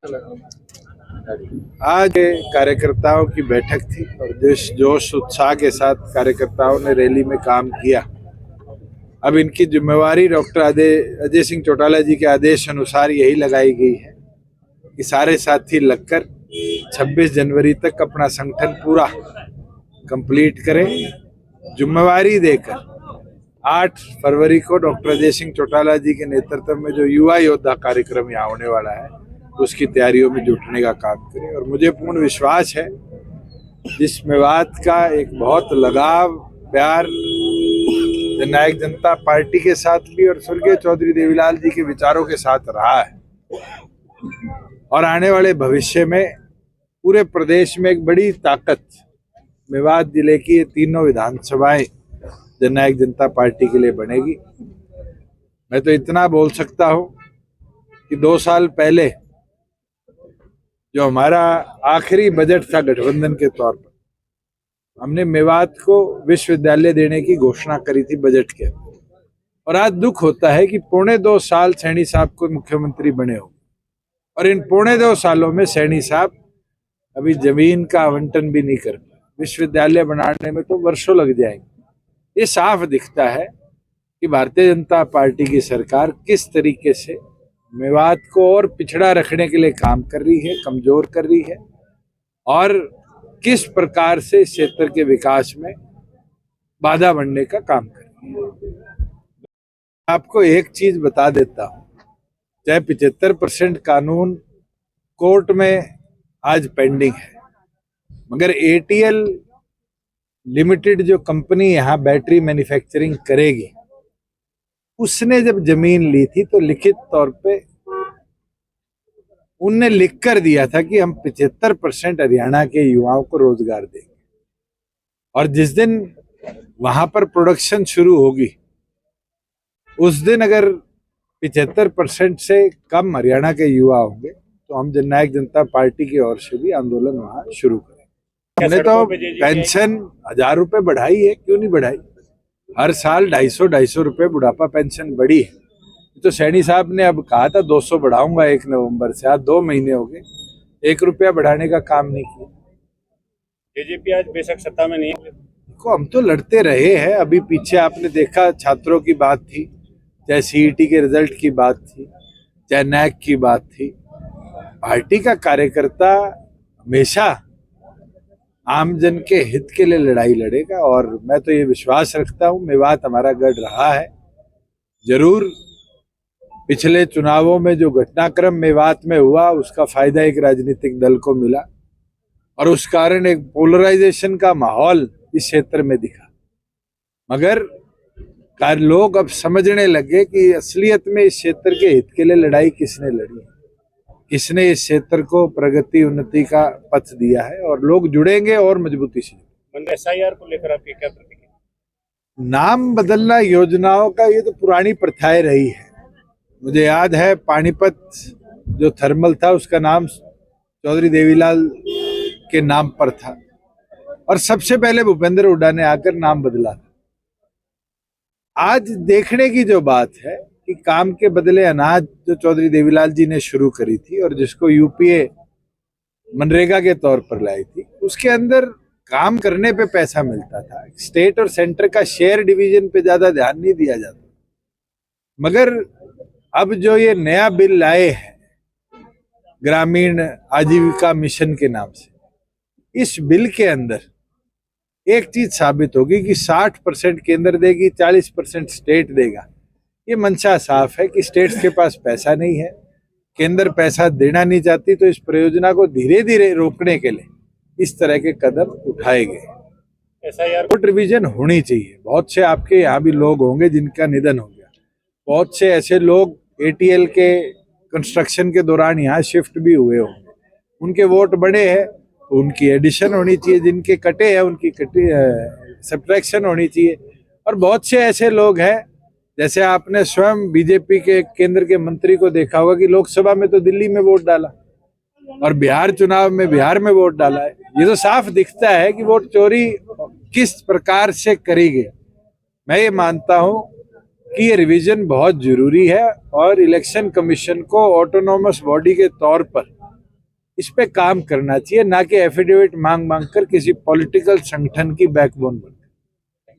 आज कार्यकर्ताओं की बैठक थी और जिस जोश उत्साह के साथ कार्यकर्ताओं ने रैली में काम किया, अब इनकी जिम्मेवारी डॉक्टर अजय सिंह चौटाला जी के आदेश अनुसार यही लगाई गई है कि सारे साथी लगकर 26 जनवरी तक अपना संगठन पूरा कंप्लीट करें। जिम्मेवारी देकर 8 फरवरी को डॉक्टर अजय सिंह चौटाला जी के नेतृत्व में जो युवा योद्धा कार्यक्रम यहाँ होने वाला है उसकी तैयारियों में जुटने का काम करें। और मुझे पूर्ण विश्वास है जिस मेवात का एक बहुत लगाव प्यार जननायक जनता पार्टी के साथ भी और स्वर्गीय चौधरी देवीलाल जी के विचारों के साथ रहा है, और आने वाले भविष्य में पूरे प्रदेश में एक बड़ी ताकत मेवात जिले की ये तीनों विधानसभाएं जननायक जनता पार्टी के लिए बनेगी। मैं तो इतना बोल सकता हूं कि 2 साल पहले जो हमारा आखिरी बजट था गठबंधन के तौर पर, हमने मेवात को विश्वविद्यालय देने की घोषणा करी थी बजट के, और आज दुख होता है कि 2.25 साल सैनी साहब को मुख्यमंत्री बने हो और इन 2.25 सालों में सैनी साहब अभी जमीन का आवंटन भी नहीं कर पाए। विश्वविद्यालय बनाने में तो वर्षों लग जाएंगे। ये साफ दिखता है कि भारतीय जनता पार्टी की सरकार किस तरीके से मेवात को और पिछड़ा रखने के लिए काम कर रही है, कमजोर कर रही है, और किस प्रकार से इस क्षेत्र के विकास में बाधा बनने का काम कर रही है। आपको एक चीज बता देता हूं, चाहे 75% कानून कोर्ट में आज पेंडिंग है, मगर एटीएल लिमिटेड जो कंपनी यहाँ बैटरी मैन्युफैक्चरिंग करेगी, उसने जब जमीन ली थी तो लिखित तौर पे उनने लिख कर दिया था कि हम 75% हरियाणा के युवाओं को रोजगार देंगे, और जिस दिन वहां पर प्रोडक्शन शुरू होगी उस दिन अगर 75% से कम हरियाणा के युवा होंगे तो हम जननायक जनता पार्टी की ओर से भी आंदोलन वहां शुरू करेंगे। हमने तो पेंशन 1000 रुपए बढ़ाई है, क्यों नहीं बढ़ाई? हर साल 250 रुपए बुढ़ापा पेंशन बढ़ी है। तो सैनी साहब ने अब कहा था 200 बढ़ाऊंगा 1 नवंबर से, आज 2 महीने हो गए, 1 रुपया बढ़ाने का काम नहीं किया। बीजेपी आज बेशक सत्ता में नहीं है, देखो हम तो लड़ते रहे हैं। अभी पीछे आपने देखा छात्रों की बात थी, चाहे सीईटी के रिजल्ट की बात थी, चाहे नैक की बात थी। पार्टी का कार्यकर्ता हमेशा आमजन के हित के लिए लड़ाई लड़ेगा, और मैं तो ये विश्वास रखता हूं मेवात हमारा गढ़ रहा है। जरूर पिछले चुनावों में जो घटनाक्रम मेवात में हुआ उसका फायदा एक राजनीतिक दल को मिला, और उस कारण एक पोलराइजेशन का माहौल इस क्षेत्र में दिखा, मगर लोग अब समझने लगे कि असलियत में इस क्षेत्र के हित के लिए लड़ाई किसने लड़ी है, किसने इस क्षेत्र को प्रगति उन्नति का पथ दिया है, और लोग जुड़ेंगे और मजबूती से। एसआईआर को लेकर आपकी क्या प्रतिक्रिया? नाम बदलना योजनाओं का ये तो पुरानी प्रथाएं रही है। मुझे याद है पानीपत जो थर्मल था उसका नाम चौधरी देवीलाल के नाम पर था, और सबसे पहले भूपेंद्र हुड्डा ने आकर नाम बदला था। आज देखने की जो बात है कि काम के बदले अनाज जो चौधरी देवीलाल जी ने शुरू करी थी और जिसको यूपीए मनरेगा के तौर पर लाई थी, उसके अंदर काम करने पे पैसा मिलता था। स्टेट और सेंटर का शेयर डिवीजन पे ज्यादा ध्यान नहीं दिया जाता। मगर अब जो ये नया बिल लाए हैं ग्रामीण आजीविका मिशन के नाम से, इस बिल के अंदर एक चीज साबित होगी कि 60% केंद्र देगी, 40% स्टेट देगा। ये मंशा साफ है कि स्टेट्स के पास पैसा नहीं है, केंद्र पैसा देना नहीं चाहती, तो इस परियोजना को धीरे धीरे रोकने के लिए इस तरह के कदम उठाए गए। एसआईआर वोट रिवीजन होनी चाहिए। बहुत से आपके यहाँ भी लोग होंगे जिनका निधन हो गया, बहुत से ऐसे लोग एटीएल के कंस्ट्रक्शन के दौरान यहाँ शिफ्ट भी हुए होंगे, उनके वोट बढ़े हैं, उनकी एडिशन होनी चाहिए, जिनके कटे हैं उनकी सब्ट्रैक्शन होनी चाहिए। और बहुत से ऐसे लोग हैं, जैसे आपने स्वयं बीजेपी के केंद्र के मंत्री को देखा होगा कि लोकसभा में तो दिल्ली में वोट डाला और बिहार चुनाव में बिहार में वोट डाला है। ये तो साफ दिखता है कि वोट चोरी किस प्रकार से करी गई। मैं ये मानता हूं कि ये रिवीजन बहुत जरूरी है, और इलेक्शन कमीशन को ऑटोनोमस बॉडी के तौर पर इस पे काम करना चाहिए, ना कि एफिडेविट मांग मांग कर किसी पॉलिटिकल संगठन की बैकबोन बन।